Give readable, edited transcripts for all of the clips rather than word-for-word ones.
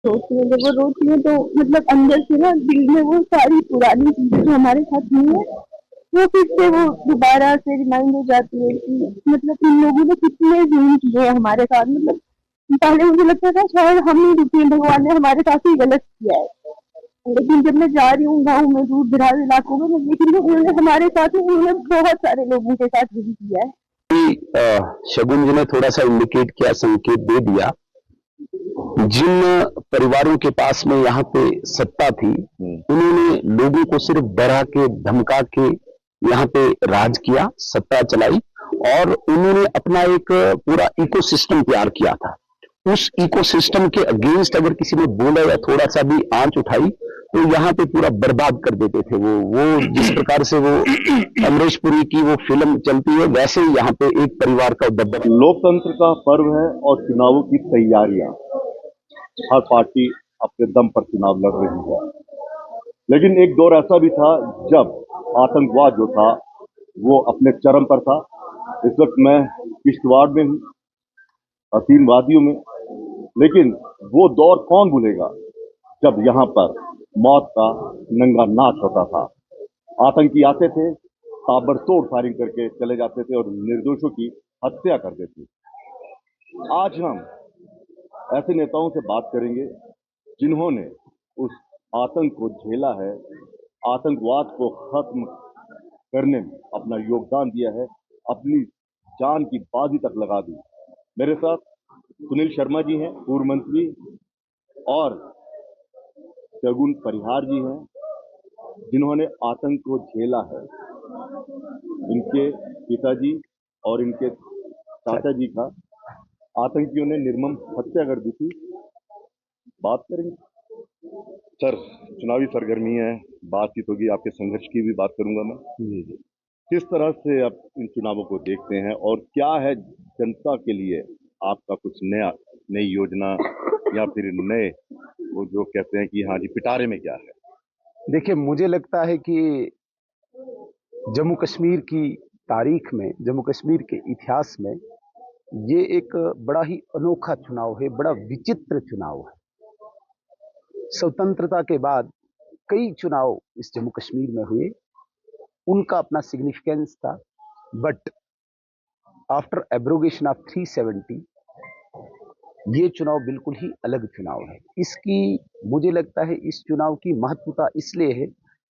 रोती है, जब वो रोती है तो मतलब अंदर से ना दिल में वो सारी पुरानी चीजें जो हमारे साथ हुई है वो फिर से वो दोबारा से रिमाइंड हो जाती है कि मतलब इन लोगों ने कितने जुल्म किए हैं हमारे साथ। मतलब पहले मुझे लगता था शायद हम ही दुखी हैं, भगवान ने हमारे साथ ही गलत किया है। लेकिन जब मैं जा रही हूँ गाँव में, दूर दराज इलाकों में, मैं देख रही हूँ उन्होंने हमारे साथ नहीं, उन्होंने बहुत सारे लोगों के साथ यही किया है। शगुन जी ने थोड़ा सा इंडिकेट किया, संकेत दे दिया। जिन परिवारों के पास में यहाँ पे सत्ता थी, उन्होंने लोगों को सिर्फ डरा के धमका के यहाँ पे राज किया, सत्ता चलाई, और उन्होंने अपना एक पूरा इकोसिस्टम तैयार किया था। उस इकोसिस्टम के अगेंस्ट अगर किसी ने बोला या थोड़ा सा भी आंच उठाई तो यहाँ पे पूरा बर्बाद कर देते थे। वो जिस प्रकार से वो अमरीश पुरी की वो फिल्म चलती है, वैसे ही यहाँ पे एक परिवार का दबदबा। लोकतंत्र का पर्व है और चुनावों की तैयारियां, हर पार्टी अपने दम पर चुनाव लड़ रही है। लेकिन एक दौर ऐसा भी था जब आतंकवाद जो था वो अपने चरम पर था। इस वक्त मैं किश्तवाड़ में हूँ, हसीन वादियों में। लेकिन वो दौर कौन भूलेगा जब यहाँ पर मौत का नंगा नाच होता था। आतंकी आते थे, ताबड़तोड़ फायरिंग करके चले जाते थे और निर्दोषों की हत्या करते थे। आज हम ऐसे नेताओं से बात करेंगे जिन्होंने उस आतंक को झेला है, आतंकवाद को खत्म करने में अपना योगदान दिया है, अपनी जान की बाजी तक लगा दी। मेरे साथ सुनील शर्मा जी हैं, पूर्व मंत्री, और शगुन परिहार जी हैं जिन्होंने आतंक को झेला है। इनके पिताजी और इनके चाचा जी का आतंकियों ने निर्मम हत्या कर दी थी। बात करेंगे सर, चुनावी सरगर्मी है, बातचीत होगी, आपके संघर्ष की भी बात करूंगा मैं। किस तरह से आप इन चुनावों को देखते हैं और क्या है जनता के लिए आपका कुछ नया, नई योजना या फिर नए वो जो कहते हैं कि हाँ जी पिटारे में क्या है? देखिए, मुझे लगता है कि जम्मू कश्मीर की तारीख में, जम्मू कश्मीर के इतिहास में ये एक बड़ा ही अनोखा चुनाव है, बड़ा विचित्र चुनाव है। स्वतंत्रता के बाद कई चुनाव इस जम्मू कश्मीर में हुए, उनका अपना सिग्निफिकेंस था, बट आफ्टर एब्रोगेशन ऑफ 370 ये चुनाव बिल्कुल ही अलग चुनाव है। इसकी मुझे लगता है इस चुनाव की महत्वता इसलिए है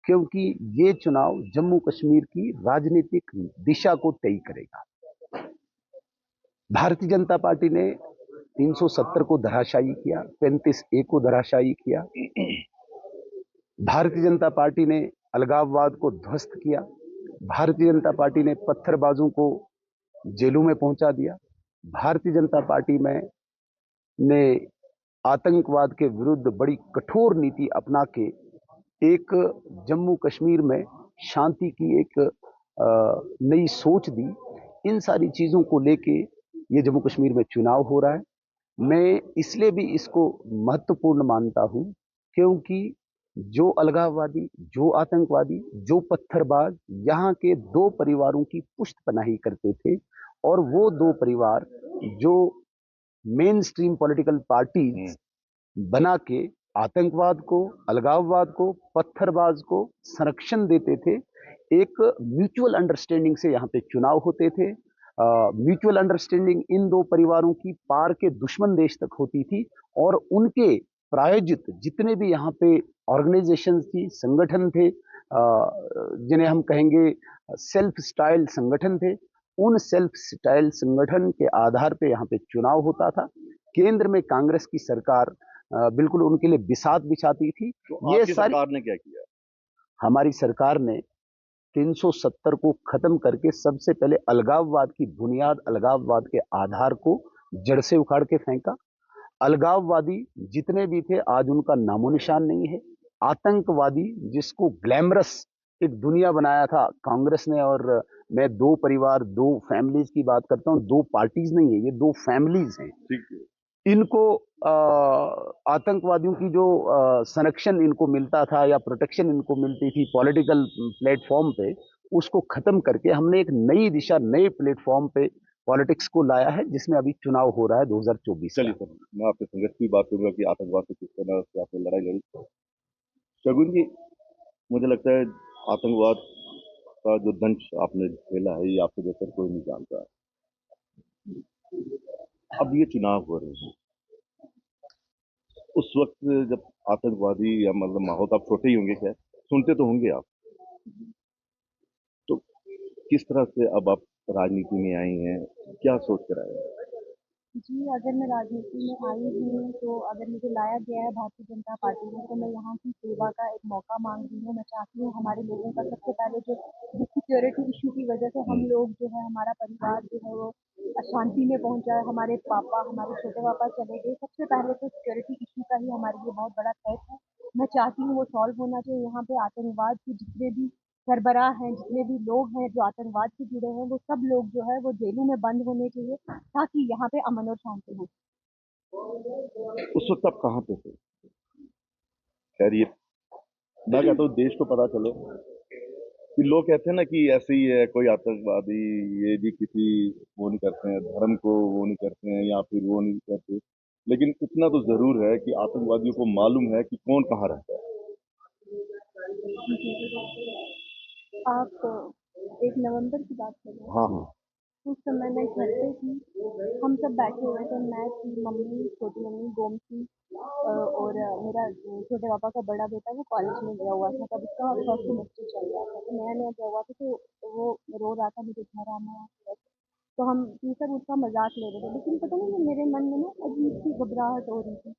क्योंकि ये चुनाव जम्मू कश्मीर की राजनीतिक दिशा को तय करेगा। भारतीय जनता पार्टी ने 370 को धराशायी किया, 35A को धराशायी किया। भारतीय जनता पार्टी ने अलगाववाद को ध्वस्त किया। भारतीय जनता पार्टी ने पत्थरबाजों को जेलों में पहुंचा दिया। भारतीय जनता पार्टी में ने आतंकवाद के विरुद्ध बड़ी कठोर नीति अपना के एक जम्मू कश्मीर में शांति की एक नई सोच दी। इन सारी चीजों को लेके ये जम्मू कश्मीर में चुनाव हो रहा है। मैं इसलिए भी इसको महत्वपूर्ण मानता हूं क्योंकि जो अलगाववादी, जो आतंकवादी, जो पत्थरबाज यहाँ के दो परिवारों की पुष्टपनाही करते थे, और वो दो परिवार जो मेन स्ट्रीम पॉलिटिकल पार्टीज बना के आतंकवाद को, अलगाववाद को, पत्थरबाज को संरक्षण देते थे। एक म्यूचुअल अंडरस्टैंडिंग से यहाँ पे चुनाव होते थे। म्यूचुअल अंडरस्टैंडिंग इन दो परिवारों की पार के दुश्मन देश तक होती थी, और उनके प्रायोजित जितने भी यहाँ पे ऑर्गेनाइजेशन थी, संगठन थे, जिन्हें हम कहेंगे सेल्फ स्टाइल संगठन थे, उन सेल्फ स्टाइल संगठन के आधार पे यहाँ पे चुनाव होता था। केंद्र में कांग्रेस की सरकार बिल्कुल उनके लिए बिसात बिछाती थी। तो ये सरकार ने क्या किया? हमारी सरकार ने 370 को खत्म करके सबसे पहले अलगाववाद की बुनियाद, अलगाववाद के आधार को जड़ से उखाड़ के फेंका। अलगाववादी जितने भी थे आज उनका नामो निशान नहीं है। आतंकवादी जिसको ग्लैमरस एक दुनिया बनाया था कांग्रेस ने, और मैं दो परिवार, दो फैमिलीज की बात करता हूं, दो पार्टीज नहीं है, ये दो फैमिलीज हैं। इनको आतंकवादियों की जो संरक्षण इनको मिलता था या प्रोटेक्शन इनको मिलती थी पॉलिटिकल प्लेटफॉर्म पे, उसको खत्म करके हमने एक नई दिशा, नए प्लेटफॉर्म पे पॉलिटिक्स को लाया है, जिसमें अभी चुनाव हो रहा है 2024 चलिए का। सर, मैं आपसे संघर्ष की बात करूंगा कि आतंकवाद से किस तरह से आपने लड़ाई लड़ी। शगुन जी, मुझे लगता है आतंकवाद का जो दंश आपने झेला है, ये आपसे बेहतर कोई नहीं जानता। अब ये चुनाव हो रहे हैं, उस वक्त जब आतंकवादी या मतलब माहौल, तो आप छोटे ही होंगे, खैर सुनते तो होंगे आप, तो किस तरह से अब आप राजनीति में आई हैं, क्या सोच कर आए हैं? जी, अगर मैं राजनीति में आई हूँ, तो अगर मुझे लाया गया है भारतीय जनता पार्टी में, तो मैं यहाँ की सेवा का एक मौका माँग रही हूँ। मैं चाहती हूँ हमारे लोगों का सबसे पहले जो सिक्योरिटी इश्यू की वजह से हम लोग जो है, हमारा परिवार जो है वो अशांति में पहुँचा है। हमारे पापा, हमारे छोटे पापा चले गए। सबसे पहले तो सिक्योरिटी इश्यू का ही हमारे लिए बहुत बड़ा थ्रेट है। मैं चाहती हूँ वो सॉल्व होना चाहिए। यहाँ पे आतंकवाद के जितने भी सरबराह हैं, जितने भी लोग हैं जो आतंकवाद से जुड़े हैं, वो सब लोग जो है वो जेलों में बंद होने चाहिए, ताकि यहाँ पे अमन और शांति हो। उस वक्त आप कहाँ पे थे? खैर, ये मैं कहता हूँ देश को पता चले कि लोग कहते हैं ना कि ऐसे ही है कोई आतंकवादी, ये भी किसी वो नहीं करते हैं, धर्म को वो नहीं करते हैं या फिर वो नहीं करते, लेकिन इतना तो जरूर है कि आतंकवादियों को मालूम है कि कौन कहाँ रहता है। आप 1 नवंबर की बात कर रहे हैं? हाँ हाँ। उस समय मैं घर पे थी, हम सब बैठे हुए थे। मैं थी, मम्मी, छोटी मम्मी, गोमती और मेरा छोटे पापा का बड़ा बेटा वो कॉलेज में गया हुआ था, तब उसका फर्स्ट सेमेस्टर चल रहा था, तो नया नया गया हुआ था, तो वो रो रहा था मुझे घर आना है। तो हम ये सब उसका मजाक ले रहे थे, लेकिन पता नहीं मेरे मन में ना अजीब सी घबराहट हो रही थी।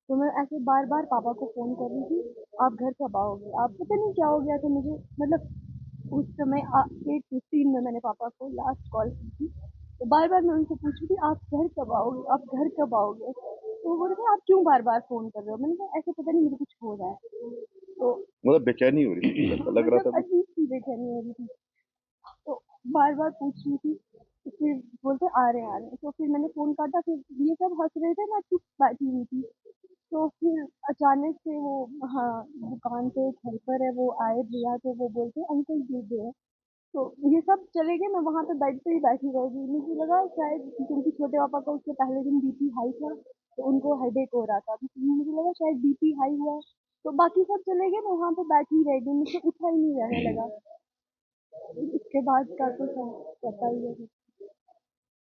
तो मैं ऐसे बार बार पापा को फोन कर रही थी, आप घर कब आओगे, आप पता नहीं क्या हो गया था मुझे, मतलब उस समय 8:15 में मैंने पापा को लास्ट कॉल की थी। तो बार बार मैं उनसे पूछ रही थी, आप घर कब आओगे, आप घर कब आओगे। तो वो बोल रहे थे, आप क्यों बार बार फोन कर रहे हो। मैंने कहा ऐसे पता नहीं मुझे कुछ हो रहा है। तो मतलब बेचैनी हो रही थी, लग रहा मतलब था। अजीब सी बेचैनी हो रही थी। तो बार बार पूछ रही थी, तो फिर बोलते आ रहे हैं आ रहे हैं। तो फिर मैंने फोन काटा, फिर ये सब हंस रहे थे, मैं चुप बैठी हुई थी। तो फिर अचानक से वो, हाँ, दुकान पे एक हेल्पर है वो आए भैया, तो वो बोलते अंकल गिर गए। तो ये सब चले गए, मैं वहां पे बेड पे ही बैठी रह गई। मुझे लगा शायद क्योंकि छोटे पापा का उसके पहले दिन बीपी हाई था, तो उनको हेडेक हो रहा था, तो मुझे लगा शायद बीपी हाई हुआ है। तो बाकी सब चले गए, मैं वहां पे बैठी रह गई, मुझे उठा ही नहीं रहने लगा। उसके बाद का तो सब पता ही है।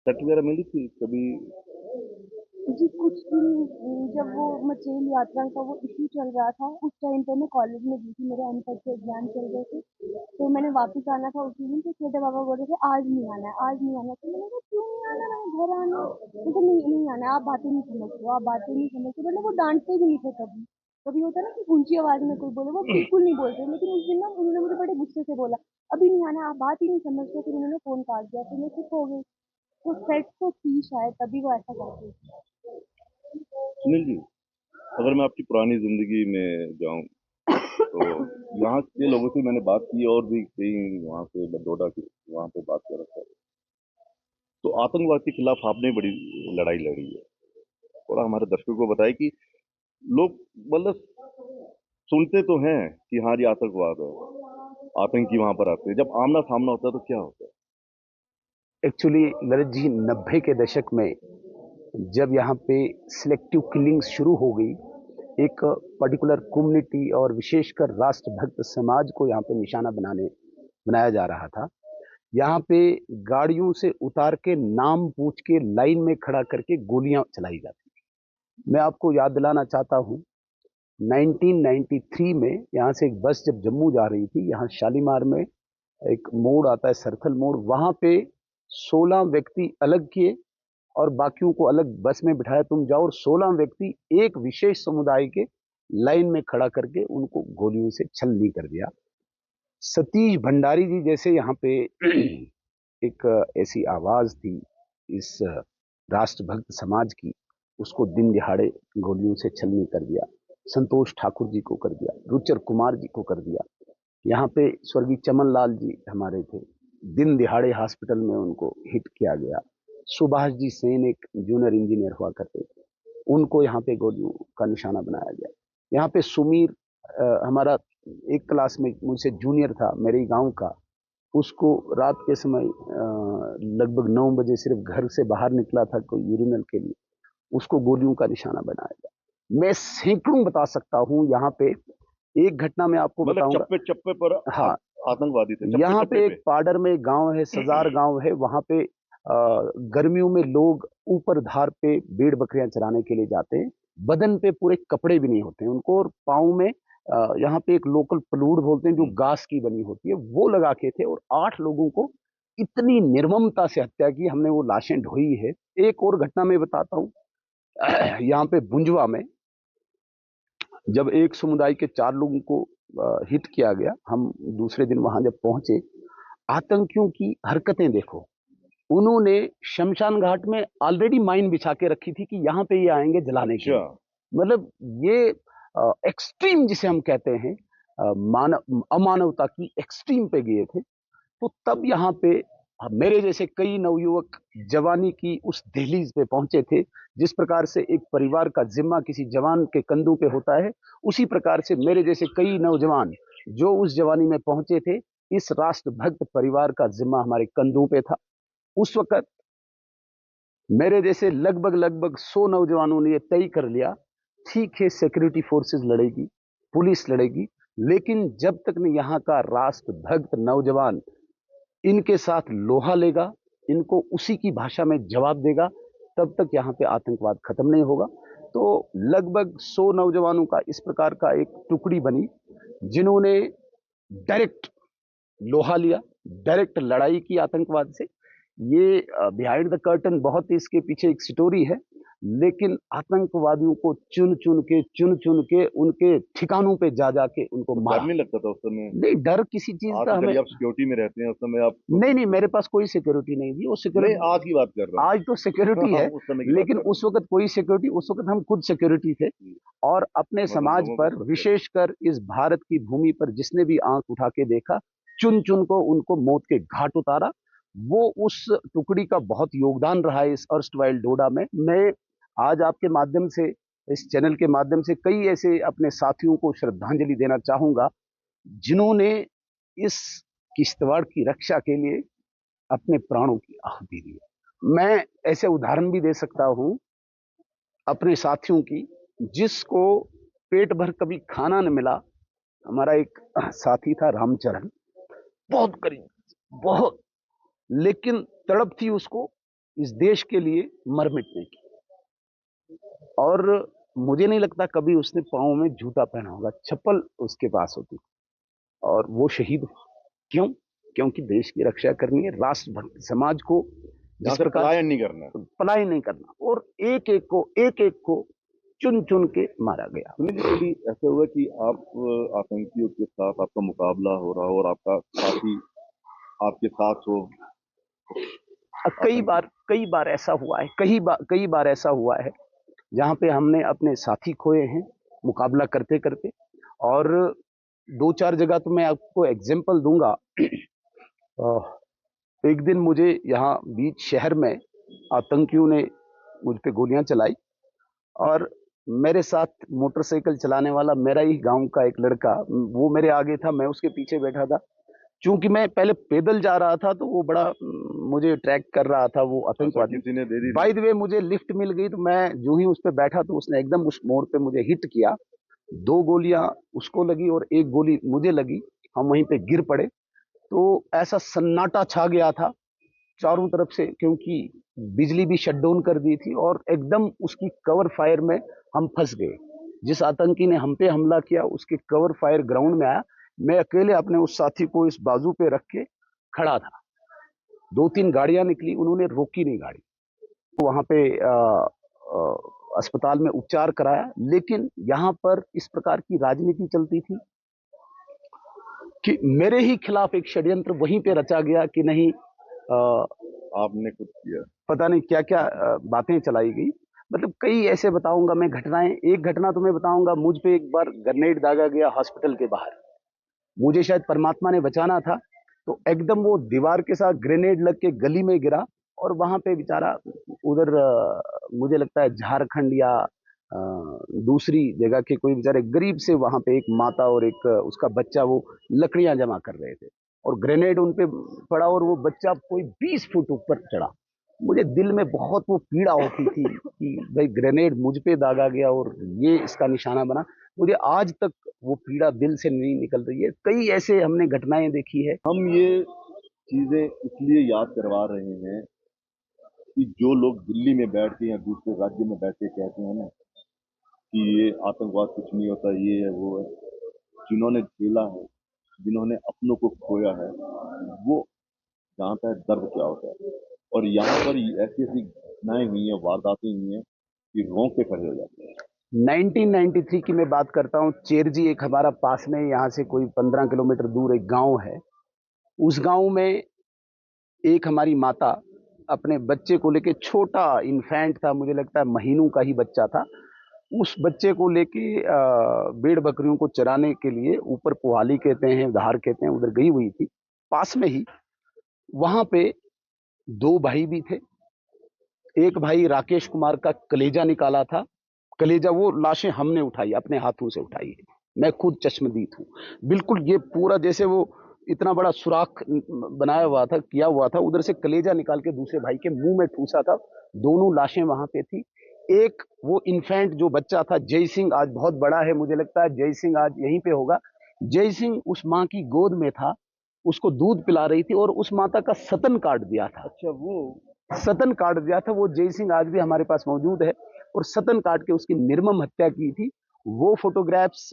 सट वगैरह मिली थी कभी? जी, कुछ दिन जब वो मचेल यात्रा का वो इश्यू चल रहा था, उस टाइम पे मैं कॉलेज में गई थी, मेरे एमटेक के एग्जाम चल रहे थे। तो मैंने वापस आना था उसी दिन, तो छोटे पापा बोल रहे थे आज नहीं आना है, आज नहीं आना है। तो मैंने कहा क्यों नहीं आना, मैं घर आना है। तो नहीं नहीं आना है, आप बातें नहीं समझते हो, आप बातें नहीं समझते। मतलब वो डांटते भी नहीं थे कभी। कभी होता है ना कि ऊंची आवाज में कोई बोले, वो बिल्कुल नहीं बोलते, लेकिन उस दिन ना उन्होंने मुझे बड़े गुस्से से बोला, अभी नहीं आना, आप बात ही नहीं समझते। फिर उन्होंने फोन काट दिया, फिर मैं चुप हो गई। तो सेट तो थी शायद, तभी वो ऐसा करती थी। सुनील जी, अगर मैं आपकी पुरानी जिंदगी में जाऊं, तो यहाँ के लोगों से मैंने बात की और भी कई वहाँ से बडोदा की वहाँ पे बात कर रखा है, तो आतंकवाद के खिलाफ आपने बड़ी लड़ाई लड़ी है। थोड़ा हमारे दर्शकों को बताएं कि लोग मतलब सुनते तो हैं कि हाँ जी आतंकवाद है, आतंकी वहां पर आते हैं, जब आमना सामना होता है तो क्या होता है? एक्चुअली ललित जी, 90 के दशक में जब यहाँ पे सिलेक्टिव किलिंग शुरू हो गई, एक पर्टिकुलर कम्युनिटी और विशेषकर राष्ट्रभक्त समाज को यहाँ पे निशाना बनाया जा रहा था। यहाँ पे गाड़ियों से उतार के नाम पूछ के लाइन में खड़ा करके गोलियां चलाई जाती थी। मैं आपको याद दिलाना चाहता हूँ, 1993 में यहाँ से एक बस जब जम्मू जा रही थी, यहाँ शालीमार में एक मोड़ आता है, सरथल मोड़, वहां पे 16 व्यक्ति अलग किए और बाकियों को अलग बस में बिठाया, तुम जाओ, और 16 व्यक्ति एक विशेष समुदाय के लाइन में खड़ा करके उनको गोलियों से छलनी कर दिया। सतीश भंडारी जी जैसे यहाँ पे एक ऐसी आवाज थी इस राष्ट्रभक्त समाज की, उसको दिन दिहाड़े गोलियों से छलनी कर दिया। संतोष ठाकुर जी को कर दिया, रुचर कुमार जी को कर दिया। यहाँ पे स्वर्गीय चमन लाल जी हमारे थे, दिन दिहाड़े हॉस्पिटल में उनको हिट किया गया। सुभाष जी सेन एक जूनियर इंजीनियर हुआ करते थे, उनको यहाँ पे गोलियों का निशाना बनाया गया। यहाँ पे सुमीर हमारा एक क्लास में मुझसे जूनियर था, मेरे गांव का, उसको रात के समय लगभग 9 बजे सिर्फ घर से बाहर निकला था कोई यूरिनल के लिए, उसको गोलियों का निशाना बनाया गया। मैं सैकड़ों बता सकता हूं। यहाँ पे एक घटना में आपको मतलब बताऊंगा। चप्पे चप्पे पर हाँ, आतंकवादी थे, चप्पे यहाँ चप्पे पे एक पाडर में गांव है, सजार गांव है, वहां पे गर्मियों में लोग ऊपर धार पे भेड़ बकरियां चराने के लिए जाते हैं। बदन पे पूरे कपड़े भी नहीं होते हैं उनको, और पाँव में यहाँ पे एक लोकल प्लूड बोलते हैं जो घास की बनी होती है, वो लगा के थे। और 8 लोगों को इतनी निर्ममता से हत्या की, हमने वो लाशें ढोई है। एक और घटना मैं बताता हूँ। यहाँ पे बुंजवा में जब एक समुदाय के 4 लोगों को हिट किया गया, हम दूसरे दिन वहां जब पहुंचे, आतंकियों की हरकतें देखो। उन्होंने शमशान घाट में ऑलरेडी माइन बिछा के रखी थी कि यहाँ पे ये आएंगे जलाने के लिए। मतलब ये एक्सट्रीम जिसे हम कहते हैं, अमानवता की एक्सट्रीम पे गए थे। तो तब यहाँ पे मेरे जैसे कई नवयुवक जवानी की उस दहलीज पे पहुंचे थे। जिस प्रकार से एक परिवार का जिम्मा किसी जवान के कंधों पे होता है, उसी प्रकार से मेरे जैसे कई नौजवान जो उस जवानी में पहुंचे थे, इस राष्ट्रभक्त परिवार का जिम्मा हमारे कंधों पे था। उस वक्त मेरे जैसे लगभग 100 नौजवानों ने यह तय कर लिया, ठीक है सिक्योरिटी फोर्सेस लड़ेगी, पुलिस लड़ेगी, लेकिन जब तक न यहाँ का राष्ट्रभक्त नौजवान इनके साथ लोहा लेगा, इनको उसी की भाषा में जवाब देगा, तब तक यहाँ पे आतंकवाद खत्म नहीं होगा। तो लगभग 100 नौजवानों का इस प्रकार का एक टुकड़ी बनी, जिन्होंने डायरेक्ट लोहा लिया, डायरेक्ट लड़ाई की आतंकवाद से। ये बिहाइंड द कर्टन बहुत इसके पीछे एक स्टोरी है, लेकिन आतंकवादियों को चुन चुन के उनके ठिकानों पे जा जाके उनको मारा। डर नहीं लगता था उस समय? नहीं, डर किसी चीज का हमें। आप सिक्योरिटी में रहते हैं उस समय आप? नहीं, मेरे पास कोई सिक्योरिटी नहीं थी। वो सिक्योरिटी आज की बात कर रहा हूँ। आज तो सिक्योरिटी है, लेकिन उस वक्त कोई सिक्योरिटी, उस वक्त हम खुद सिक्योरिटी थे। और अपने समाज पर, विशेषकर इस भारत की भूमि पर जिसने भी आंख उठा के देखा, चुन चुन को उनको मौत के घाट उतारा। वो उस टुकड़ी का बहुत योगदान रहा है इस अर्स्टवाइल डोडा में। मैं आज आपके माध्यम से, इस चैनल के माध्यम से कई ऐसे अपने साथियों को श्रद्धांजलि देना चाहूंगा जिन्होंने इस किश्तवाड़ की रक्षा के लिए अपने प्राणों की आहुति दी। मैं ऐसे उदाहरण भी दे सकता हूं अपने साथियों की, जिसको पेट भर कभी खाना न मिला। हमारा एक साथी था रामचरण, बहुत गरीब, बहुत, लेकिन तड़प थी उसको इस देश के लिए मर मिटने की। और मुझे नहीं लगता कभी उसने पाँव में जूता पहना होगा, चप्पल उसके पास होती, और वो शहीद हुआ। क्यों? क्योंकि देश की रक्षा करनी है, राष्ट्रभक्त समाज को जिस प्रकार पलायन नहीं करना, और एक एक को चुन चुन के मारा गया। कभी ऐसा हुआ कि आप आतंकियों के साथ आपका मुकाबला हो रहा हो और आपका साथी आपके साथ हो? कई बार ऐसा हुआ है, कई बार ऐसा हुआ है जहां पे हमने अपने साथी खोए हैं मुकाबला करते करते। और 2-4 जगह तो मैं आपको एग्जाम्पल दूंगा। एक दिन मुझे यहाँ बीच शहर में आतंकियों ने मुझ पे गोलियां चलाई, और मेरे साथ मोटरसाइकिल चलाने वाला मेरा ही गांव का एक लड़का, वो मेरे आगे था, मैं उसके पीछे बैठा था। चूंकि मैं पहले पैदल जा रहा था तो वो बड़ा मुझे ट्रैक कर रहा था, वो आतंकवादी। बाय द वे मुझे लिफ्ट मिल गई, तो मैं जो ही उस पर बैठा तो उसने एकदम उस मोड़ पे मुझे हिट किया। 2 गोलियां उसको लगी और 1 गोली मुझे लगी। हम वहीं पे गिर पड़े। तो ऐसा सन्नाटा छा गया था चारों तरफ से, क्योंकि बिजली भी शटडाउन कर दी थी, और एकदम उसकी कवर फायर में हम फंस गए। जिस आतंकी ने हम पे हमला किया उसके कवर फायर ग्राउंड में आया। मैं अकेले अपने उस साथी को इस बाजू पे रख के खड़ा था। 2-3 गाड़ियां निकली, उन्होंने रोकी नहीं गाड़ी। तो वहां पे अस्पताल में उपचार कराया। लेकिन यहाँ पर इस प्रकार की राजनीति चलती थी कि मेरे ही खिलाफ एक षड्यंत्र वहीं पे रचा गया कि नहीं, आपने कुछ किया, पता नहीं क्या क्या बातें चलाई गई। मतलब कई ऐसे बताऊंगा मैं घटनाएं। एक घटना तो मैं बताऊंगा, मुझ पे एक बार ग्रेनेड दागा गया हॉस्पिटल के बाहर। मुझे शायद परमात्मा ने बचाना था, तो एकदम वो दीवार के साथ ग्रेनेड लग के गली में गिरा। और वहां पे बेचारा उधर मुझे लगता है झारखंड या दूसरी जगह के कोई बेचारे गरीब से, वहां पे एक माता और एक उसका बच्चा वो लकड़ियां जमा कर रहे थे। और ग्रेनेड उन पे पड़ा और वो बच्चा कोई 20 फुट ऊपर चढ़ा। मुझे दिल में बहुत वो पीड़ा होती थी कि भाई ग्रेनेड मुझ पे दागा गया और ये इसका निशाना बना। मुझे आज तक वो पीड़ा दिल से नहीं निकल रही है। कई ऐसे हमने घटनाएं देखी है। हम ये चीजें इसलिए याद करवा रहे हैं कि जो लोग दिल्ली में बैठ के या दूसरे राज्य में बैठ के कहते हैं ना कि ये आतंकवाद कुछ नहीं होता, ये है वो है, जिन्होंने झेला है, जिन्होंने अपनों को खोया है, वो जानता है दर्द क्या होता है। और यहाँ पर ऐसी ऐसी घटनाएं हुई हैं, वारदातें हुई हैं कि रोंगटे खड़े हो जाते हैं। 1993 की मैं बात करता हूँ। चेरजी एक हमारा पास में, यहाँ से कोई 15 किलोमीटर दूर एक गांव है। उस गांव में एक हमारी माता अपने बच्चे को लेके, छोटा इन्फेंट था, मुझे लगता है महीनों का ही बच्चा था, उस बच्चे को लेके भेड़ बकरियों को चराने के लिए ऊपर पुहाली कहते हैं, धार कहते हैं, उधर गई हुई थी। पास में ही वहां पे दो भाई भी थे। एक भाई राकेश कुमार का कलेजा निकाला था। कलेजा, वो लाशें हमने उठाई, अपने हाथों से उठाई है। मैं खुद चश्मदीद हूँ। बिल्कुल ये पूरा जैसे वो इतना बड़ा सुराख बनाया हुआ था, किया हुआ था, उधर से कलेजा निकाल के दूसरे भाई के मुंह में ठूसा था। दोनों लाशें वहां पे थी। एक वो इन्फेंट जो बच्चा था, जय सिंह, आज बहुत बड़ा है, मुझे लगता है जय सिंह आज यहीं पे होगा। जय सिंह उस माँ की गोद में था, उसको दूध पिला रही थी और उस माता का सतन काट दिया था। अच्छा, वो सतन काट दिया था। वो जय सिंह आज भी हमारे पास मौजूद है और सतन काट के उसकी निर्मम हत्या की थी। वो फोटोग्राफ्स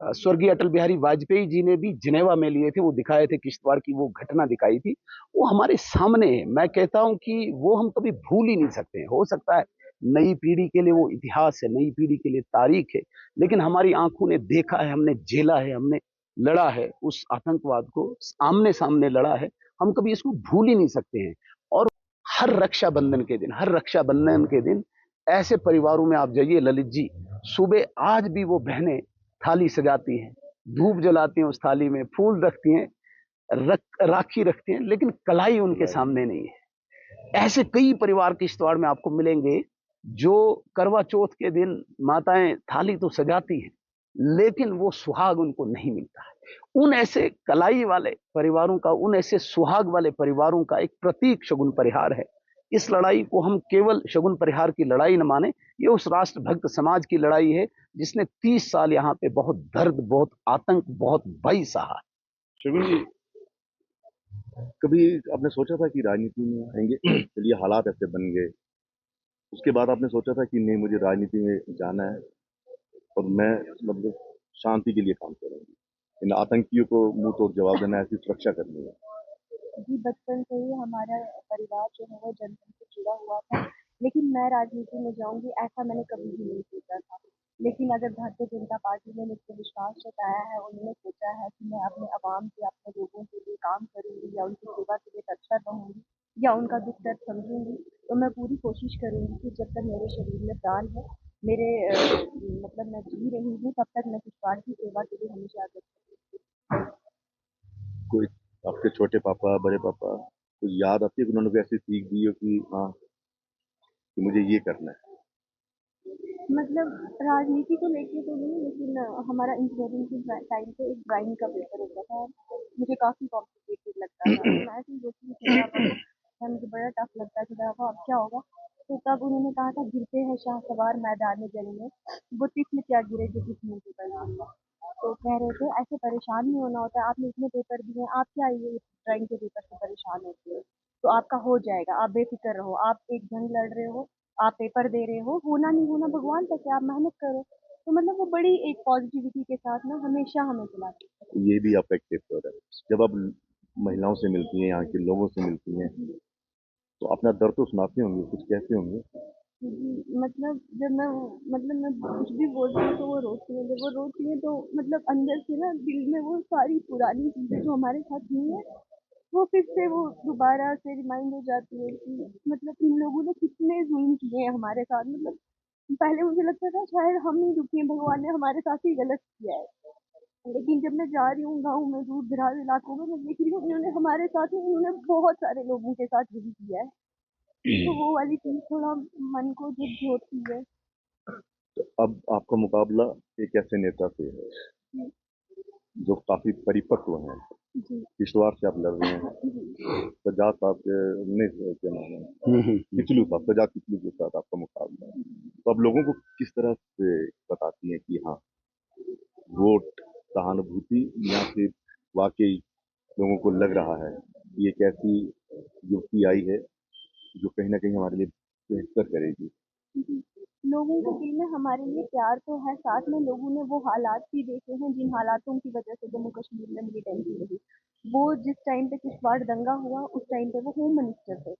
स्वर्गीय अटल बिहारी वाजपेयी जी ने भी जिनेवा में लिए थे। वो दिखाए थे, किश्तवाड़ की वो घटना दिखाई थी। वो हमारे सामने है। मैं कहता हूं कि वो हम कभी भूल ही नहीं सकते हैं। हो सकता है नई पीढ़ी के लिए वो इतिहास है, नई पीढ़ी के लिए तारीख है, लेकिन हमारी आंखों ने देखा है, हमने झेला है, हमने लड़ा है, उस आतंकवाद को आमने सामने लड़ा है। हम कभी इसको भूल ही नहीं सकते हैं। और हर रक्षाबंधन के दिन, हर रक्षाबंधन के दिन ऐसे परिवारों में आप जाइए ललित जी, सुबह आज भी वो बहनें थाली सजाती हैं, धूप जलाती हैं, उस थाली में फूल रखती हैं, राखी रखती हैं, लेकिन कलाई उनके सामने नहीं है। ऐसे कई परिवार किश्तवाड़ में आपको मिलेंगे जो करवा चौथ के दिन माताएं थाली तो सजाती हैं, लेकिन वो सुहाग उनको नहीं मिलता है। उन ऐसे कलाई वाले परिवारों का, उन ऐसे सुहाग वाले परिवारों का एक प्रतीक शगुन परिहार है। इस लड़ाई को हम केवल शगुन परिहार की लड़ाई न माने, ये उस राष्ट्रभक्त समाज की लड़ाई है जिसने 30 साल यहाँ पे बहुत दर्द, बहुत आतंक, बहुत भय सहा। शगुन जी, कभी आपने सोचा था कि राजनीति में आएंगे? चलिए, हालात ऐसे बन गए, उसके बाद आपने सोचा था कि नहीं, मुझे राजनीति में जाना है और मैं मतलब शांति के लिए काम करूंगी, इन आतंकियों को मुंह तोड़ जवाब देना, ऐसी सुरक्षा करनी है? जी, बचपन से ही हमारा परिवार जो है वो जनता से जुड़ा हुआ था, लेकिन मैं राजनीति में जाऊंगी ऐसा मैंने कभी भी नहीं सोचा था। लेकिन अगर भारतीय जनता पार्टी ने मुझ पर विश्वास जताया है, उन्होंने सोचा है कि मैं अपने आवाम के, अपने लोगों के लिए काम करूंगी या उनकी सेवा के लिए तत्पर रहूंगी या उनका दुख दर्द समझूंगी, तो मैं पूरी कोशिश करूंगी कि जब तक मेरे शरीर में प्राण है, मेरे मतलब मैं जी रही हूँ, तब तक मैं किश्तवाड़ की सेवा के लिए हमेशा अग्रसर रहूंगी। कोई आपके छोटे पापा, बड़े पापा, कोई याद आती है कि उन्होंने कोई ऐसी सीख दी हो कि हाँ, कि मुझे ये करना है? मतलब राजनीति को लेके तो नहीं, लेकिन हमारा इंजीनियरिंग के टाइम पे एक ड्राइंग का पेपर होता था। मुझे काफ़ी कॉम्प्लिकेटेड लगता था, तो मैं ऐसे ही सोचती थी कि मेरा पापा यार मुझे बड़ा टफ लगता है कि मेरा पापा अब क्या होगा। तो तब उन्होंने कहा था, गिरते हैं शाहसवार मैदान जंग में, वो तिल क्या गिरे जो किस्मों के बल में। तो कह रहे थे ऐसे परेशान नहीं होना होता है, आपने इतने पेपर दिए, आप क्या ये ड्राइंग के पेपर से परेशान होते हो, तो आपका हो जाएगा, आप बेफिक्र रहो, आप एक जंग लड़ रहे हो, आप पेपर दे रहे हो, होना नहीं होना भगवान तक है, आप मेहनत करो। तो मतलब वो बड़ी एक पॉजिटिविटी के साथ ना हमेशा हमें चलाती है। ये भी आपका एक टिप है। जब आप महिलाओं से मिलती हैं, यहाँ के लोगों से मिलती हैं, तो अपना दर्द तो सुनाते होंगे, कुछ कहते होंगे? जी, मतलब जब मैं कुछ भी बोलती हूँ तो वो रोती है, जब वो रोती है तो मतलब अंदर से ना दिल में वो सारी पुरानी चीज़ें जो हमारे साथ हुई हैं, वो फिर से वो दोबारा से रिमाइंड हो जाती है कि मतलब इन लोगों ने कितने जुल्म किए हैं हमारे साथ। मतलब पहले मुझे लगता था शायद हम ही दुखी हैं, भगवान ने हमारे साथ ही गलत किया है। लेकिन जब मैं जा रही हूँ गाँव में, दूर दराज इलाकों में, मैं देख रही हूँ इन्होंने हमारे साथ नहीं, इन्होंने बहुत सारे लोगों के साथ यही किया है। तो वो वाली चीज़ थोड़ा मन को झकझोरती है। तो अब आपका मुकाबला एक ऐसे नेता से है कि जो काफी परिपक्व हैं, जी किश्तवाड़ से आप लड़ रहे हैं, जी सज्जाद साहब के नहीं क्या नाम है, किचलू साहब, सज्जाद किचलू के साथ आपका मुकाबला है। तो आप लोगों को किस तरह से बताती हैं कि हाँ वोट सहानुभूति या फिर वाकई लोगों को लग रहा है कि एक ऐसी युवती आई है जो कहीं ना कहीं हमारे लिए बेहतर करेगी। जी। लोगों के दिल में हमारे लिए प्यार तो है, साथ में लोगों ने वो हालात भी देखे हैं जिन हालातों की वजह से जम्मू कश्मीर में मिलिटेंसी रही। वो जिस टाइम पे किश्तवाड़ दंगा हुआ उस टाइम पे वो होम मिनिस्टर थे।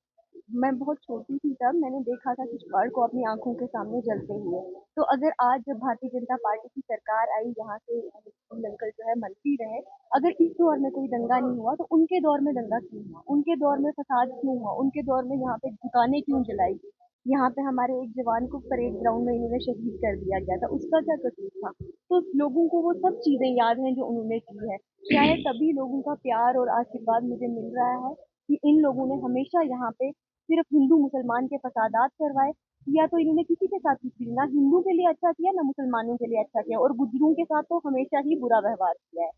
मैं बहुत छोटी थी तब मैंने देखा था किश्तवाड़ को अपनी आंखों के सामने जलते हुए। तो अगर आज जब भारतीय जनता पार्टी की सरकार आई, यहाँ से अंकल जो है मंत्री रहे, अगर इस दौर में कोई दंगा नहीं हुआ तो उनके दौर में दंगा क्यों हुआ, उनके दौर में फसाद क्यों हुआ, उनके दौर में यहाँ पे दुकानें क्यों जलाई गई, यहाँ पे हमारे एक जवान को परेड ग्राउंड में इन्होंने शहीद कर दिया गया था, उसका क्या कसूर था। तो लोगों को वो सब चीजें याद हैं जो उन्होंने की है। शायद तभी लोगों का प्यार और आशीर्वाद मुझे मिल रहा है कि इन लोगों ने हमेशा यहाँ पे सिर्फ हिंदू मुसलमान के फसादात करवाए, या तो इन्होंने किसी के साथ कुछ भी ना हिंदू के लिए अच्छा किया ना मुसलमानों के लिए अच्छा किया, और गुजरों के साथ तो हमेशा ही बुरा व्यवहार किया है।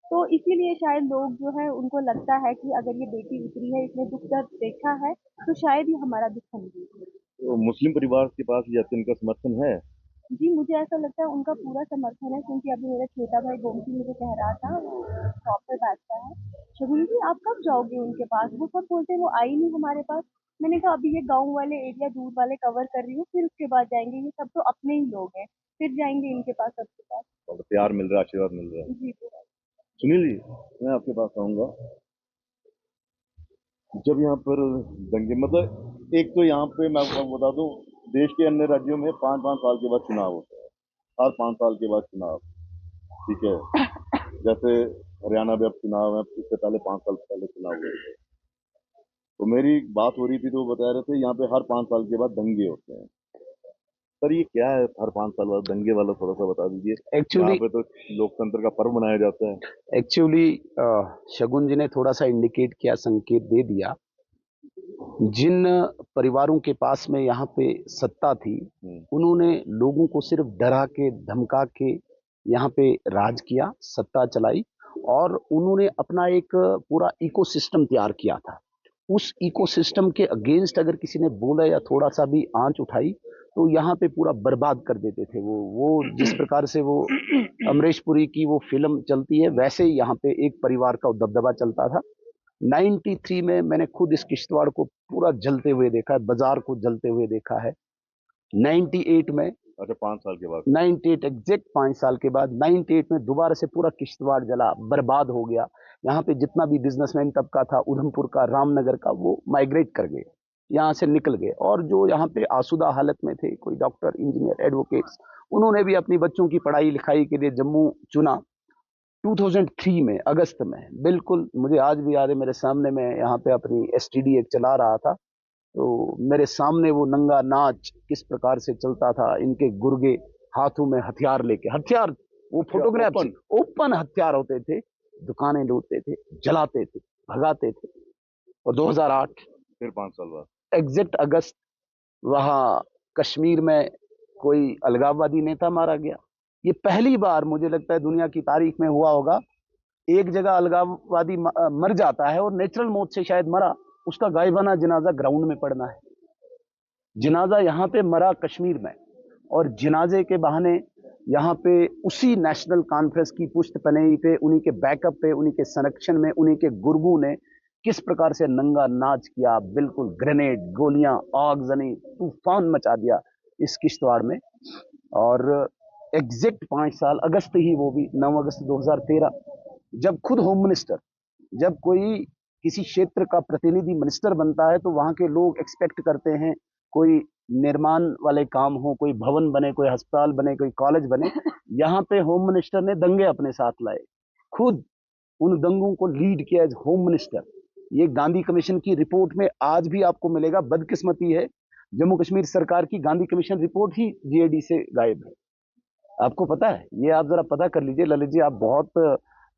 तो इसीलिए शायद लोग जो है उनको लगता है कि अगर ये बेटी उतरी है, इसने दुख दर्द देखा है, तो शायद ये हमारा दुख समझेगी। तो मुस्लिम परिवार के पास या तो इनका समर्थन है। जी, मुझे ऐसा लगता है उनका पूरा समर्थन है, क्योंकि अभी मेरा छोटा भाई गोमती मुझे कह रहा था, वो शॉप पे बैठता है, शगुन जी आप कब जाओगे उनके पास, वो सब बोलते हैं वो आई नहीं हमारे पास। मैंने कहा अभी ये गांव वाले एरिया दूर वाले कवर कर रही हूँ, फिर उसके बाद जाएंगे, ये सब तो अपने ही लोग हैं, फिर जाएंगे इनके पास सबके पास। और प्यार मिल रहा है, आशीर्वाद मिल रहा है। जी जी सुनील जी, मैं आपके पास आऊंगा। जब यहाँ पर दंगे मतलब एक तो यहाँ पे मैं आपको बता दूं, देश के अन्य राज्यों में 5-5 साल के बाद चुनाव होता है, हर 5 साल के बाद चुनाव। ठीक है, जैसे हरियाणा में अब चुनाव है, इससे पहले 5 साल पहले चुनाव हुए थे। तो मेरी बात हो रही थी तो वो बता रहे थे यहाँ पे हर 5 साल के बाद दंगे होते हैं। सर ये क्या है हर 5 साल बाद दंगे वाला, थोड़ा सा बता दीजिए। यहाँ एक्चुअली पे तो लोकतंत्र का पर्व मनाया जाता है। एक्चुअली शगुन जी ने थोड़ा सा इंडिकेट किया, संकेत दे दिया। जिन परिवारों के पास में यहाँ पे सत्ता थी, उन्होंने लोगों को सिर्फ डरा के धमका के यहाँ पे राज किया, सत्ता चलाई, और उन्होंने अपना एक पूरा इकोसिस्टम तैयार किया था। उस इकोसिस्टम के अगेंस्ट अगर किसी ने बोला या थोड़ा सा भी आंच उठाई तो यहाँ पे पूरा बर्बाद कर देते थे। वो जिस प्रकार से वो अमरीश पुरी की वो फिल्म चलती है, वैसे ही यहाँ पे एक परिवार का दबदबा चलता था। 93 में मैंने खुद इस किश्तवाड़ को पूरा जलते हुए देखा है, बाजार को जलते हुए देखा है। 98 में, अच्छा 5 साल के बाद, 98 एग्जैक्ट 5 साल के बाद 98 में दोबारा से पूरा किश्तवाड़ जला, बर्बाद हो गया। यहाँ पे जितना भी बिजनेसमैन तबका था, उधमपुर का, रामनगर का, वो माइग्रेट कर गए, यहाँ से निकल गए। और जो यहाँ पे आसुदा हालत में थे, कोई डॉक्टर, इंजीनियर, एडवोकेट्स, उन्होंने भी अपनी बच्चों की पढ़ाई लिखाई के लिए जम्मू चुना। 2003 में अगस्त में, बिल्कुल मुझे आज भी याद है, मेरे सामने मैं यहाँ पे अपनी एसटीडी एक चला रहा था, तो मेरे सामने वो नंगा नाच किस प्रकार से चलता था, इनके गुर्गे हाथों में हथियार लेके, हथियार, वो फोटोग्राफ ओपन हथियार होते थे, दुकानें लूटते थे, जलाते थे, भगाते थे। और 2008 फिर 5 साल बाद एग्जैक्ट अगस्त, वहां कश्मीर में कोई अलगाववादी नेता मारा गया। ये पहली बार मुझे लगता है दुनिया की तारीख में हुआ होगा, एक जगह अलगाववादी मर जाता है और नेचुरल मौत से शायद मरा, उसका गायबाना जनाजा ग्राउंड में पड़ना है। जनाजा यहाँ पे मरा कश्मीर में, और जनाजे के बहाने यहाँ पे उसी नेशनल कॉन्फ्रेंस की पुष्टपनेही पे, उन्हीं के बैकअप पे, उन्हीं के संरक्षण में, उन्हीं के गुर्गों ने किस प्रकार से नंगा नाच किया, बिल्कुल ग्रेनेड, गोलियां, आगजनी, तूफान मचा दिया इस किश्तवाड़ में। और एग्जैक्ट 5 साल अगस्त ही, वो भी 9 अगस्त 2013, जब खुद होम मिनिस्टर, जब कोई किसी क्षेत्र का प्रतिनिधि मिनिस्टर बनता है तो वहां के लोग एक्सपेक्ट करते हैं कोई निर्माण वाले काम हो, कोई भवन बने, कोई अस्पताल बने, कोई कॉलेज बने। यहाँ पे होम मिनिस्टर ने दंगे अपने साथ लाए, खुद उन दंगों को लीड किया एज होम मिनिस्टर। ये गांधी कमीशन की रिपोर्ट में आज भी आपको मिलेगा। बदकिस्मती है, जम्मू कश्मीर सरकार की गांधी कमीशन रिपोर्ट ही जीएडी से गायब है। आपको पता है, ये आप जरा पता कर लीजिए। ललित जी, आप बहुत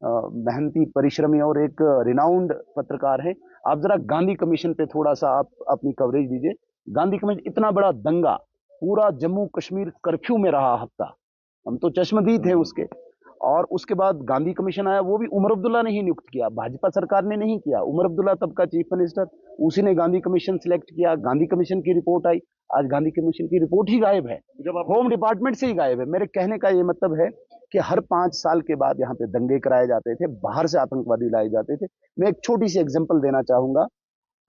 मेहनती, परिश्रमी और एक रिनाउंड पत्रकार हैं। आप जरा गांधी कमीशन पे थोड़ा सा आप अपनी कवरेज दीजिए। गांधी कमीशन, इतना बड़ा दंगा, पूरा जम्मू कश्मीर कर्फ्यू में रहा हफ्ता, हम तो चश्मदीद थे उसके। और उसके बाद गांधी कमीशन आया, वो भी उमर अब्दुल्ला ने ही नियुक्त किया, भाजपा सरकार ने नहीं किया। उमर अब्दुल्ला तब का चीफ मिनिस्टर, उसी ने गांधी कमीशन सिलेक्ट किया। गांधी कमीशन की रिपोर्ट आई, आज गांधी कमीशन की रिपोर्ट ही गायब है, जब आप होम डिपार्टमेंट से ही गायब है। मेरे कहने का ये मतलब है कि हर 5 साल के बाद यहाँ पे दंगे कराए जाते थे, बाहर से आतंकवादी लाए जाते थे। मैं एक छोटी सी एग्जांपल देना चाहूंगा।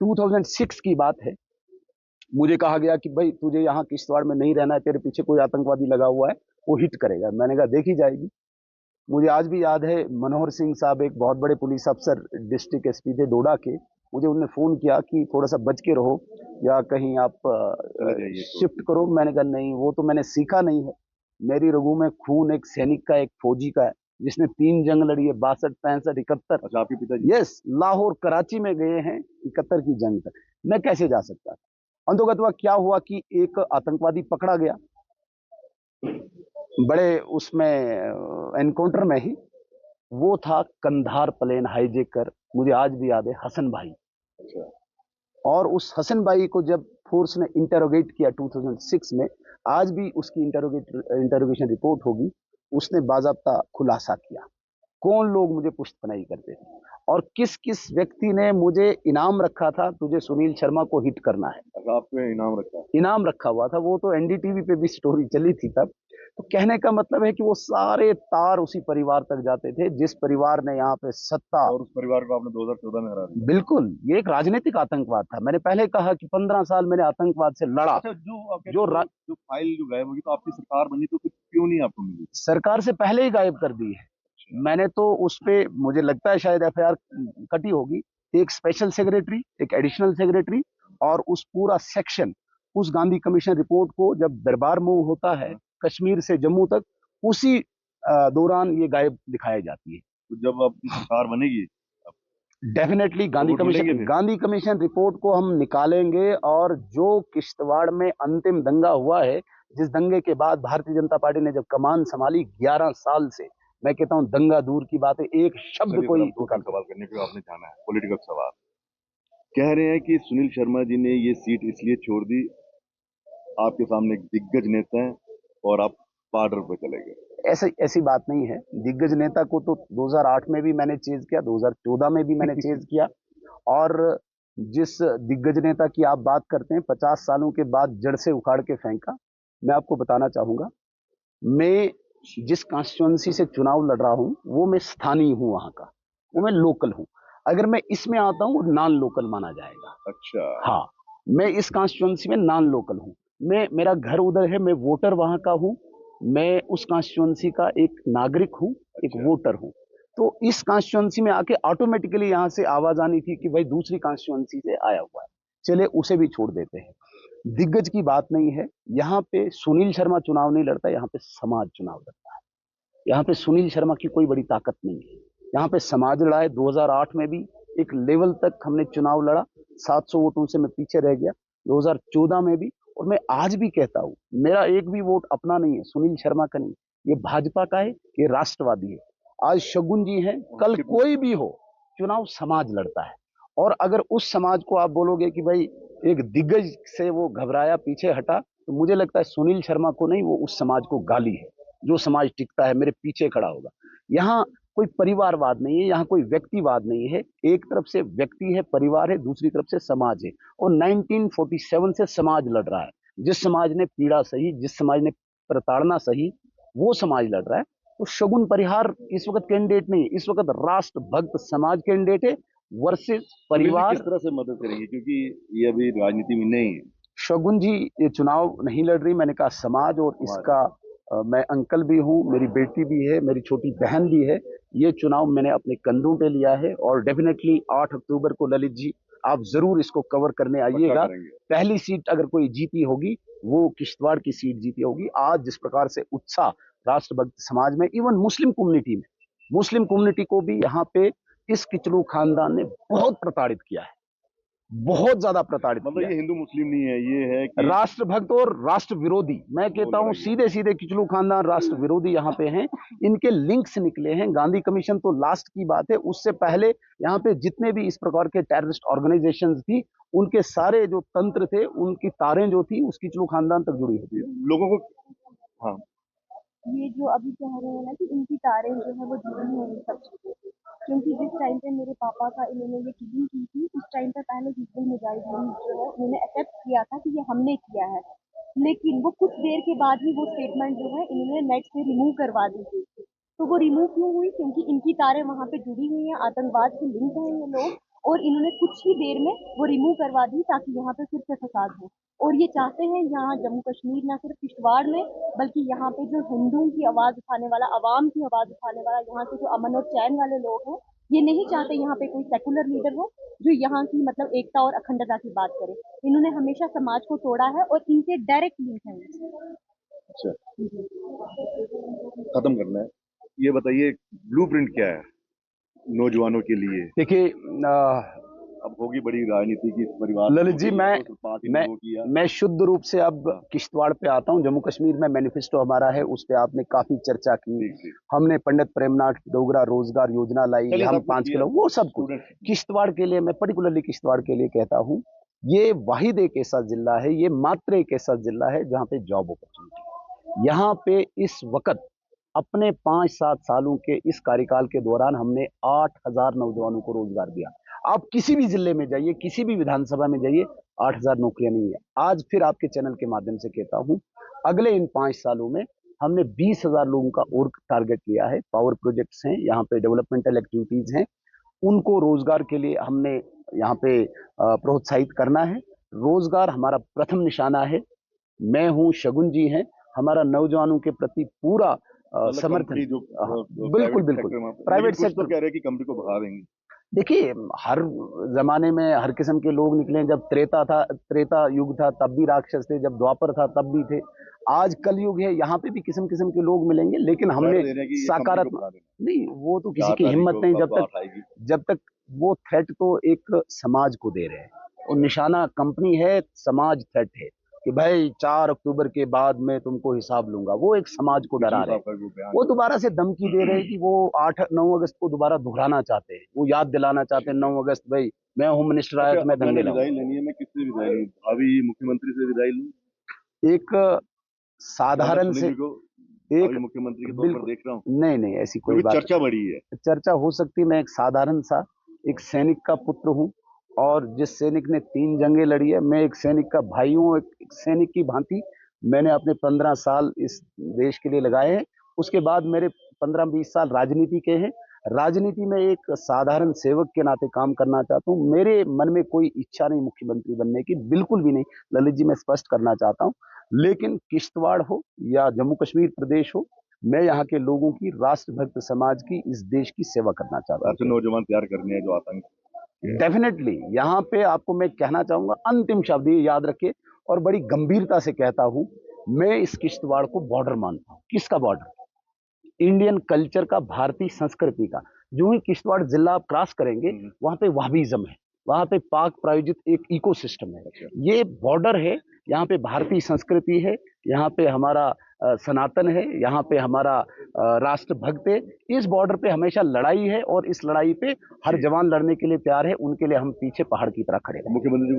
2006 की बात है, मुझे कहा गया कि भाई तुझे यहाँ किश्तवाड़ में नहीं रहना है, तेरे पीछे कोई आतंकवादी लगा हुआ है, वो हिट करेगा। मैंने कहा देखी जाएगी। मुझे आज भी याद है, मनोहर सिंह साहब एक बहुत बड़े पुलिस अफसर, डिस्ट्रिक्ट एसपी थे डोडा के, मुझे उन्होंने फोन किया कि थोड़ा सा बच के रहो या कहीं आप शिफ्ट करो। मैंने कहा नहीं, वो तो मैंने सीखा नहीं है। मेरी रगू में खून एक सैनिक का, एक फौजी का है, जिसने 3 जंग लड़ी है, 62, 65, 71। अच्छा, आपके पिताजी? यस, लाहौर कराची में गए हैं 71 की जंग तक। मैं कैसे जा सकता था? अंतोगत्वा क्या हुआ कि एक आतंकवादी पकड़ा गया बड़े उसमें एनकाउंटर में ही। वो था कंधार प्लेन हाईजेकर, मुझे आज भी याद है, हसन भाई। अच्छा। और उस हसन भाई को जब फोर्स ने इंटरोगेट किया 2006 में, आज भी उसकी इंटरोगेशन रिपोर्ट होगी, उसने बाज़ाब्ता खुलासा किया कौन लोग मुझे पुष्टपनाही करते थे और किस किस व्यक्ति ने मुझे इनाम रखा था, तुझे सुनील शर्मा को हिट करना है। अच्छा, आपने इनाम रखा हुआ था, वो तो एनडीटीवी पे भी स्टोरी चली थी तब। तो कहने का मतलब है कि वो सारे तार उसी परिवार तक जाते थे, जिस परिवार ने यहाँ पे सत्ता, और उस परिवार को आपने 2014 में हरा दिया। बिल्कुल, ये एक राजनीतिक आतंकवाद था। मैंने पहले कहा कि 15 साल मैंने आतंकवाद से लड़ा। अच्छा, जो फाइल जो गायब होगी, तो आपकी सरकार बनी तो क्यों नहीं आपको मिली? सरकार से पहले ही गायब कर दी है। मैंने तो उस पे, मुझे लगता है शायद एफआईआर कटी होगी। एक स्पेशल सेक्रेटरी, एक एडिशनल सेक्रेटरी और उस पूरा सेक्शन, उस गांधी कमीशन रिपोर्ट को जब दरबार मूव होता है कश्मीर से जम्मू तक, उसी दौरान ये गायब दिखाई जाती है। तो जब आपकी सरकार बनेगी, डेफिनेटली गांधी कमीशन रिपोर्ट को हम निकालेंगे। और जो किश्तवाड़ में अंतिम दंगा हुआ है, जिस दंगे के बाद भारतीय जनता पार्टी ने जब कमान संभाली 11 साल से, मैं कहता हूं दंगा दूर की बात है, एक शब्द कोई सवाल करने पे आपने जाना है, पॉलिटिकल सवाल। कह रहे हैं कि सुनील शर्मा जी ने ये सीट इसलिए छोड़ दी, आपके सामने एक दिग्गज नेता है और आप बॉर्डर पे चले गए। ऐसी बात नहीं है। दिग्गज नेता को तो 2008 में भी मैंने चेज किया, 2014 में भी मैंने चेज किया। और जिस दिग्गज नेता की आप बात करते हैं, 50 सालों के बाद जड़ से उखाड़ के फेंका, मैं आपको बताना चाहूंगा, मैं जिस कॉन्स्टिट्यूएंसी से चुनाव लड़ रहा हूं, वो मैं स्थानीय हूं, वहां का, वो मैं लोकल हूं। अगर मैं इसमें आता हूं, नॉन लोकल माना जाएगा। अच्छा। हाँ, मैं इस कॉन्स्टिट्यूएंसी में नॉन लोकल हूं। मेरा घर उधर है, मैं वोटर वहां का हूं, मैं उस कॉन्स्टिट्यूएंसी का एक नागरिक हूं, एक वोटर हूं। तो इस कॉन्स्टिट्यूएंसी में आके ऑटोमेटिकली यहां से आवाज आनी थी कि भाई दूसरी कॉन्स्टिट्यूएंसी से आया हुआ है, चले उसे भी छोड़ देते हैं। दिग्गज की बात नहीं है यहाँ पे। सुनील शर्मा चुनाव नहीं लड़ता, यहाँ पे समाज चुनाव लड़ता है। यहाँ पे सुनील शर्मा की कोई बड़ी ताकत नहीं है, यहाँ पे समाज लड़ा है। 2008 में भी एक लेवल तक हमने चुनाव लड़ा, 700 वोटों से मैं पीछे रह गया, 2014 में भी। और मैं आज भी कहता हूं, मेरा एक भी वोट अपना नहीं है, सुनील शर्मा का नहीं, ये भाजपा का है, ये राष्ट्रवादी है। आज शगुन जी हैं, कल कोई भी हो, चुनाव समाज लड़ता है। और अगर उस समाज को आप बोलोगे कि भाई एक दिग्गज से वो घबराया, पीछे हटा, तो मुझे लगता है सुनील शर्मा को नहीं, वो उस समाज को गाली है। जो समाज टिकता है मेरे पीछे खड़ा होगा। यहाँ कोई परिवारवाद नहीं है, यहाँ कोई व्यक्तिवाद नहीं है। एक तरफ से व्यक्ति है, परिवार है, दूसरी तरफ से समाज है। और 1947 से समाज लड़ रहा है। जिस समाज ने पीड़ा सही, जिस समाज ने प्रताड़ना सही, वो समाज लड़ रहा है। तो शगुन परिहार इस वक्त कैंडिडेट नहीं, इस वक्त राष्ट्र भक्त समाज कैंडिडेट है वर्सेस परिवार। किस तरह से मदद करेंगे, क्योंकि ये अभी राजनीति में नहीं है। शगुन जी ये चुनाव नहीं लड़ रही, मैंने कहा समाज, और इसका मैं अंकल भी हूं, मेरी बेटी भी है, मेरी छोटी बहन भी है। ये चुनाव मैंने अपने कंधों पे लिया है और डेफिनेटली 8 अक्टूबर को ललित जी आप जरूर इसको कवर करने आइएगा। पहली सीट अगर कोई जीती होगी, वो किश्तवाड़ की सीट जीती होगी। आज जिस प्रकार से उत्साह राष्ट्रभक्त समाज में, इवन मुस्लिम कम्युनिटी में, मुस्लिम कम्युनिटी को भी यहाँ पे इस किचलू खानदान ने बहुत प्रताड़ित किया है, बहुत ज्यादा प्रताड़ित। मतलब ये हिंदू मुस्लिम नहीं है, ये है कि राष्ट्रभक्त और राष्ट्र विरोधी। मैं कहता हूं सीधे सीधे किचलू खानदान राष्ट्र विरोधी यहाँ पे हैं। इनके लिंक्स निकले हैं। गांधी कमीशन तो लास्ट की बात है, उससे पहले यहाँ पे जितने भी इस प्रकार के टेररिस्ट ऑर्गेनाइजेशंस थी, उनके सारे जो तंत्र थे, उनकी तारें जो थी उस किचलू खानदान तक जुड़ी होती है। लोगों को। हाँ, ये जो अभी कह रहे हैं ना कि इनकी तारें जो है वो जुड़ी हैं इन सब चीज़ों से, क्योंकि जिस टाइम पे मेरे पापा का इन्होंने ये किलिंग की थी उस टाइम पे पहले हिजबुल मुजाहिदीन जो है उन्होंने एक्सेप्ट किया था कि ये हमने किया है, लेकिन वो कुछ देर के बाद ही वो स्टेटमेंट जो है इन्होंने नेट से रिमूव करवा दी थी। तो वो रिमूव क्यों हुई? क्योंकि इनकी तारें वहाँ पे जुड़ी हुई हैं, आतंकवाद से लिंक हैं ये लोग, और इन्होंने कुछ ही देर में वो रिमूव करवा दी ताकि यहाँ पे फिर से फसाद हो। और ये चाहते हैं यहाँ जम्मू कश्मीर ना सिर्फ किश्तवाड़ में, बल्कि यहाँ पे जो हिंदुओं की आवाज़ उठाने वाला, अवाम की आवाज़ उठाने वाला, यहाँ के जो अमन और चैन वाले लोग हैं, ये नहीं चाहते यहाँ पे कोई सेकुलर लीडर हो जो यहाँ की मतलब एकता और अखंडता की बात करे। इन्होंने हमेशा समाज को तोड़ा है और इनसे डायरेक्ट लिंक है उनसे। अच्छा, खत्म करना है, ये बताइए ब्लूप्रिंट क्या है नौजवानों के लिए? देखिए अब होगी बड़ी राजनीति की इस परिवार ललित जी, पार्टी ने वो किया। मैं शुद्ध रूप से अब किश्तवाड़ पे आता हूँ। जम्मू कश्मीर में मैनिफेस्टो हमारा है, उस पे आपने काफी चर्चा की। हमने पंडित प्रेमनाथ डोगरा रोजगार योजना लाई, हम 5 किलो, वो सब कुछ किश्तवाड़ के लिए, मैं पर्टिकुलरली किश्तवाड़ के लिए कहता हूँ, ये वाहिद एक ऐसा जिला है, ये मात्र एक ऐसा जिला है जहाँ पे जॉब अपॉर्चुनिटी, यहाँ पे इस वक्त अपने 5-7 सालों के इस कार्यकाल के दौरान हमने 8,000 नौजवानों को रोजगार दिया। आप किसी भी जिले में जाइए, किसी भी विधानसभा में जाइए, 8,000 नौकरियां नहीं है। आज फिर आपके चैनल के माध्यम से कहता हूं, अगले इन 5 सालों में हमने 20,000 लोगों का और टारगेट लिया है। पावर प्रोजेक्ट्स हैं, यहाँ पे डेवलपमेंटल एक्टिविटीज हैं, उनको रोजगार के लिए हमने यहाँ पे प्रोत्साहित करना है। रोजगार हमारा प्रथम निशाना है। मैं हूँ, शगुन जी हैं, हमारा नौजवानों के प्रति पूरा समर्थन। बिल्कुल बिल्कुल, प्राइवेट सेक्टर कह रहे हैं कि कंपनी को भगा देंगे। देखिए, हर जमाने में हर किस्म के लोग निकले। जब त्रेता युग था तब भी राक्षस थे, जब द्वापर था तब भी थे, आज कल युग है, यहाँ पे भी किस्म किस्म के लोग मिलेंगे, लेकिन हमने सकारात्मक नहीं, वो तो किसी की हिम्मत नहीं जब तक वो थ्रेट तो एक समाज को दे रहे हैं, और निशाना कंपनी है, समाज थ्रेट है कि भाई 4 अक्टूबर के बाद मैं तुमको हिसाब लूंगा। वो एक समाज को डरा रहे हैं, वो दोबारा से धमकी दे रहे हैं कि वो 8-9 अगस्त को दोबारा दोहराना चाहते हैं, वो याद दिलाना चाहते हैं 9 अगस्त, भाई मैं होम मिनिस्टर आया तो मैं दंगे लाऊं। विदाई लेनी है, मैं किससे विदाई लूं? भावी मुख्यमंत्री से विदाई लूं? एक साधारण से एक मुख्यमंत्री के तौर पर देख रहा हूं। नहीं, ऐसी कोई बात, चर्चा बड़ी है, चर्चा हो सकती है। मैं एक साधारण सा एक सैनिक का पुत्र हूं, और जिस सैनिक ने 3 जंगें लड़ी है, मैं एक सैनिक का भाई हूँ। एक सैनिक की भांति मैंने अपने 15 साल इस देश के लिए लगाए हैं। उसके बाद मेरे 15-20 साल राजनीति के हैं। राजनीति में एक साधारण सेवक के नाते काम करना चाहता हूँ। मेरे मन में कोई इच्छा नहीं मुख्यमंत्री बनने की, बिल्कुल भी नहीं ललित जी, मैं स्पष्ट करना चाहता हूँ। लेकिन किश्तवाड़ हो या जम्मू कश्मीर प्रदेश हो, मैं यहाँ के लोगों की, राष्ट्रभक्त समाज की, इस देश की सेवा करना चाहता हूँ। नौजवान तैयार करने हैं जो आतंक, डेफिनेटली यहाँ पे आपको मैं कहना चाहूंगा, अंतिम शब्द ये याद रखिए, और बड़ी गंभीरता से कहता हूं, मैं इस किश्तवाड़ को बॉर्डर मानता हूं। किसका बॉर्डर? इंडियन कल्चर का, भारतीय संस्कृति का। जो ही किश्तवाड़ जिला आप क्रॉस करेंगे, वहां पे वहाबिज्म है, वहां पे पाक प्रायोजित एक इकोसिस्टम है। ये बॉर्डर है, यहाँ पे भारतीय संस्कृति है, यहाँ पे हमारा सनातन है, यहाँ पे हमारा राष्ट्रभक्त है। इस बॉर्डर पे हमेशा लड़ाई है, और इस लड़ाई पे हर जवान लड़ने के लिए तैयार है। उनके लिए हम पीछे पहाड़ की तरह खड़े हैं। मुख्यमंत्री